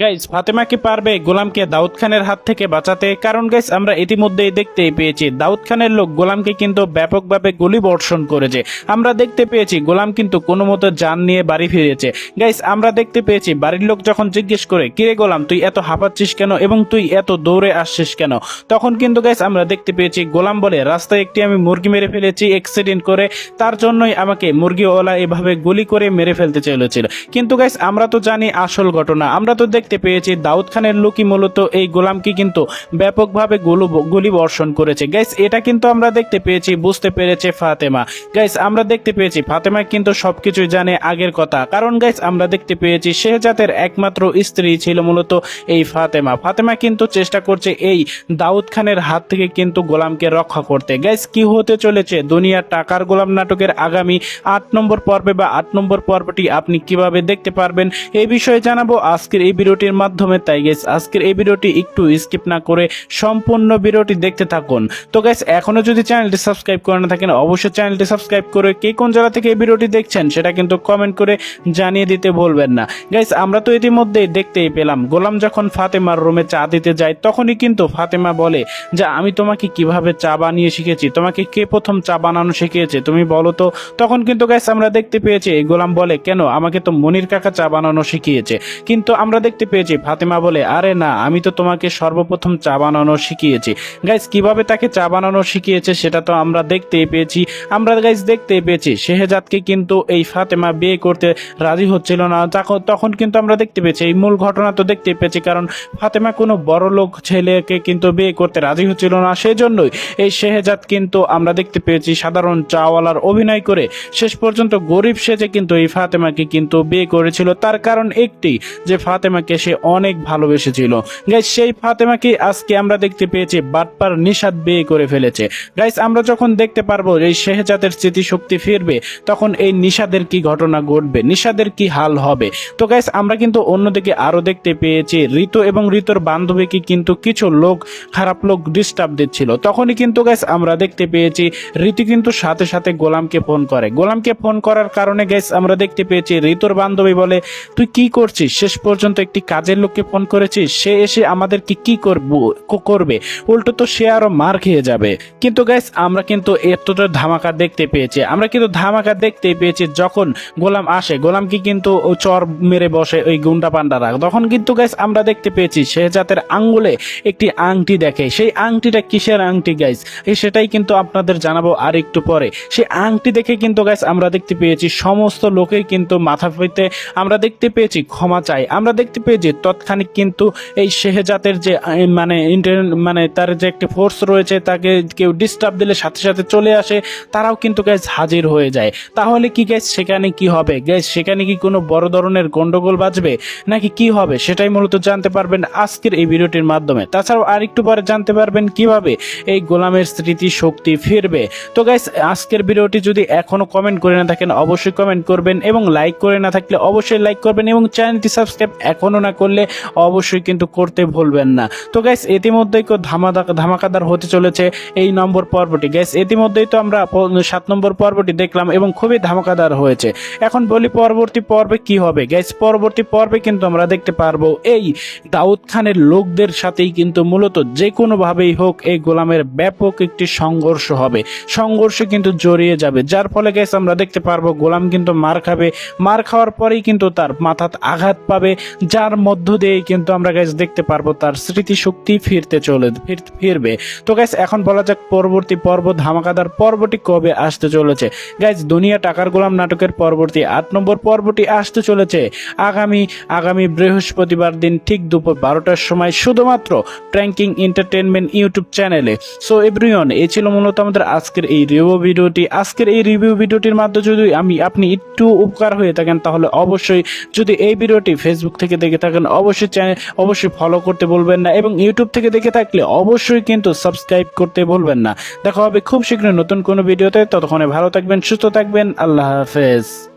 Guys Fatema কি পারবে গোলামকে দাউদ খানের হাত থেকে বাঁচাতে? কারণ গাইস আমরা ইতিমধ্যেই দেখতেই পেয়েছি দাউদ খানের লোক গোলামকে কিন্তু ব্যাপকভাবে গুলি বর্ষণ করেছে। আমরা দেখতে পেয়েছি গোলাম কিন্তু কোনো মতো জান নিয়ে বাড়ি ফিরেছে। গাইস আমরা দেখতে পেয়েছি বাড়ির লোক যখন জিজ্ঞেস করে কিরে গোলাম তুই এত হাঁপাচ্ছিস কেন এবং তুই এত দৌড়ে আসছিস কেন, তখন কিন্তু গাইস আমরা দেখতে পেয়েছি গোলাম বলে রাস্তায় একটি আমি মুরগি মেরে ফেলেছি অ্যাক্সিডেন্ট করে, তার জন্যই আমাকে মুরগিওয়ালা এভাবে গুলি করে মেরে ফেলতে চলেছিল। কিন্তু গাইস আমরা তো জানি আসল ঘটনা, আমরা তো দেখতে পেয়েছি দাউদ খানের লোকই মূলত এই গোলামকে কিন্তু ব্যাপকভাবে গুলি বর্ষণ করেছে। গাইস এটা কিন্তু আমরা দেখতে পেয়েছি, বুঝতে পেরেছে ফাতেমা। গাইস আমরা দেখতে পেয়েছি ফাতেমা কিন্তু সবকিছুই জানে আগের কথা, কারণ গাইস আমরা দেখতে পেয়েছি শেহজাদের একমাত্র স্ত্রী ছিল মূলত এই ফাতেমা। ফাতেমা কিন্তু চেষ্টা করছে এই দাউদ খানের হাত থেকে কিন্তু গোলামকে রক্ষা করতে। গাইস কি হতে চলেছে দুনিয়া টাকার গোলাম নাটকের আগামী 8 নম্বর পর্বে বা 8 নম্বর পর্বটি আপনি কিভাবে দেখতে পারবেন এই বিষয়ে জানাবো আজকের এই ভিডিওটির মাধ্যমে। তাই গাইস আজকের এই ভিডিওটি একটু স্কিপ না করে সম্পূর্ণ ভিডিওটি দেখতে থাকুন। তো গাইস এখনো যদি চ্যানেলটি সাবস্ক্রাইব করে না থাকেন অবশ্যই চ্যানেলটি সাবস্ক্রাইব করে কে কোন জায়গা থেকে এই ভিডিওটি দেখছেন সেটা কিন্তু কমেন্ট করে জানিয়ে দিতে ভুলবেন না। গাইস আমরা তো ইতিমধ্যেই দেখতেই পেলাম গোলাম যখন ফাতেমার রুমে চা দিতে যায় তখনই কিন্তু ফাতেমা বলে যে আমি তোমাকে কিভাবে চা বানিয়ে শিখেছি, তোমাকে কে প্রথম চা বানানো শিখিয়েছে তুমি বলো তো। তখন কিন্তু গাইস আমরা দেখতে পেয়েছি এই গোলাম বলে কেন আমাকে তো মনির কাকা চা বানানো শিখিয়েছে। কিন্তু আমরা দেখতে পেয়েছি ফাতেমা বলে আরে না আমি তো তোমাকে সর্বপ্রথম চা বানানো শিখিয়েছি। গাইস কিভাবে তাকে চা বানানো শিখিয়েছে সেটা তো আমরা দেখতেই পেয়েছি। আমরা গাইস দেখতেই পেয়েছি শেহজাদকে কিন্তু এই ফাতেমা বিয়ে করতে রাজি হচ্ছিল না। তখন কিন্তু আমরা দেখতে পেয়েছি এই মূল ঘটনা তো দেখতেই পেয়েছি, কারণ ফাতেমা কোনো বড় লোক ছেলেকে কিন্তু বিয়ে করতে রাজি হচ্ছিল না, সেই জন্যই এই শেহজাদ কিন্তু আমরা দেখতে পেয়েছি সাধারণ চাওয়ালার অভিনয় করে শেষ পর্যন্ত গরিব সেজে কিন্তু এই ফাতেমাকে কিন্তু বিয়ে করেছিল। তার কারণ একটি যে ফাতেমাকে সে অনেক ভালোবেসেছিল। গাইস সেই ফাতেমাকে আজকে আমরা দেখতে পেয়েছি বাটপার নিশাদ বিয়ে করে ফেলেছে। গাইস আমরা যখন দেখতে পারবো এই শেহজাদের স্মৃতিশক্তি ফিরবে তখন এই নিশাদের কি ঘটনা ঘটবে, নিশাদের কি হাল হবে। তো গাইস আমরা কিন্তু অন্যদিকে আরো দেখতে পেয়েছি ঋতু এবং ঋতুর বান্ধবীকে কিন্তু কিছু লোক খারাপ লোক ডিস্টার্ব দিচ্ছিল। তখনই কিন্তু গাইস আমরা দেখতে পেয়েছি ঋতু কিন্তু সাথে সাথে গোলামকে ফোন করে। গোলামকে ফোন করার কারণে গাইস আমরা দেখতে পেয়েছি ঋতুর বান্ধবী বলে তুই কি করছিস, শেষ পর্যন্ত একটি কাজের লোককে ফোন করেছিস, সে এসে আমাদেরকে কি করবে, উল্টো তো সে আরো মার খেয়ে যাবে। কিন্তু গাইস আমরা কিন্তু এতটা ধামাকা দেখতে পেয়েছি, আমরা কিন্তু ধামাকা দেখতে পেয়েছি যখন গোলাম আসে গোলামকে কিন্তু চর মেরে বসে ওই গুন্ডা পান্ডারা। তখন কিন্তু গাইস আমরা দেখতে পেয়েছি শেহজাদের আঙ্গুলে একটি আংটি দেখে, সেই আংটিটা কিসের আংটি গাইস সেটাই কিন্তু আপনাদের জানাবো আর একটু পরে। সেই আংটি দেখে কিন্তু গাইস আমরা দেখতে পেয়েছি সমস্ত লোকের কিন্তু মাথা পেতে আমরা দেখতে পেয়েছি ক্ষমা চাই। আমরা দেখতে পেয়েছি তৎক্ষণিক কিন্তু এই শেহজাদের যে মানে তার যে একটা ফোর্স রয়েছে তাকে কেউ ডিস্টার্ব দিলে সাথে সাথে চলে আসে, তারাও কিন্তু গাইস হাজির হয়ে যায়। তাহলে কি গাইস সেখানে কি হবে, গাইস সেখানে কি কোনো বড় ধরনের গন্ডগোল বাজবে নাকি কি হবে সেটাই মূলত জানতে পারবেন আজকের এই ভিডিওটির মাধ্যমে। তাছাড়াও আরেকটু পরে জানতে পারবেন কিভাবে এই গোলামের স্মৃতি শক্তি ফিরবে। তো গাইস আজকের ভিডিওটি যদি এখনো কমেন্ট করে না থাকেন অবশ্যই কমেন্ট করবেন এবং লাইক করে না থাকলে অবশ্যই লাইক করবেন এবং চ্যানেলটি সাবস্ক্রাইব এখনো না করলে অবশ্যই কিন্তু করতে ভুলবেন না। তো গাইস ইতিমধ্যেই ধামাকাদার হতে চলেছে এই নম্বর পর্বটি। গাইস ইতিমধ্যেই তো আমরা 7 নম্বর পর্বটি দেখলাম এবং খুবই ধামাকাদার হয়েছে। এখন বলি পরবর্তী পর্বে কি হবে। গাইস পরবর্তী পর্বে কিন্তু আমরা দেখতে পারবো এই দাউদ খানের লোকদের সাথেই কিন্তু মূলত যে কোনো ভাবেই হোক এই গোলামের ব্যাপক একটি সংঘর্ষ হবে, সংঘর্ষে কিন্তু জড়িয়ে যাবে, যার ফলে গাইস আমরা দেখতে পারবো গোলাম কিন্তু মার খাবে, মার খাওয়ার পরেই কিন্তু তার মাথায় আঘাত পাবে, যার মধ্য দিয়ে কিন্তু আমরা গাইস দেখতে পারবো তার স্মৃতিশক্তি ফিরবে। তো গাইস এখন বলা যাক পরবর্তী পর্ব ধামাকাদার পর্বটি কবে আসতে চলেছে। গাইস দুনিয়া টাকার গোলাম নাটকের পরবর্তী 8 নম্বর পর্বটি আসতে চলেছে আগামী বৃহস্পতিবার দিন ঠিক দুপুর 12টার সময় শুধুমাত্র প্র্যাঙ্কিং এন্টারটেইনমেন্ট ইউটিউব চ্যানেলে। সো এভরিওয়ান এই ছিল মূলত আমাদের আজকের এই রিভিউ ভিডিওটি। আজকের এই রিভিউ ভিডিওটির মাধ্যমে যদি আপনি একটু উপকার হয়ে থাকেন তাহলে অবশ্যই, যদি এই ভিডিওটি ফেসবুক থেকে দেখে থাকেন অবশ্যই ফলো করতে ভুলবেন না এবং ইউটিউব থেকে দেখে থাকলে অবশ্যই কিন্তু সাবস্ক্রাইব করতে ভুলবেন না। দেখা হবে খুব শীঘ্রই নতুন কোনো ভিডিওতে, ততক্ষণে ভালো থাকবেন, সুস্থ থাকবেন, আল্লাহ হাফেজ।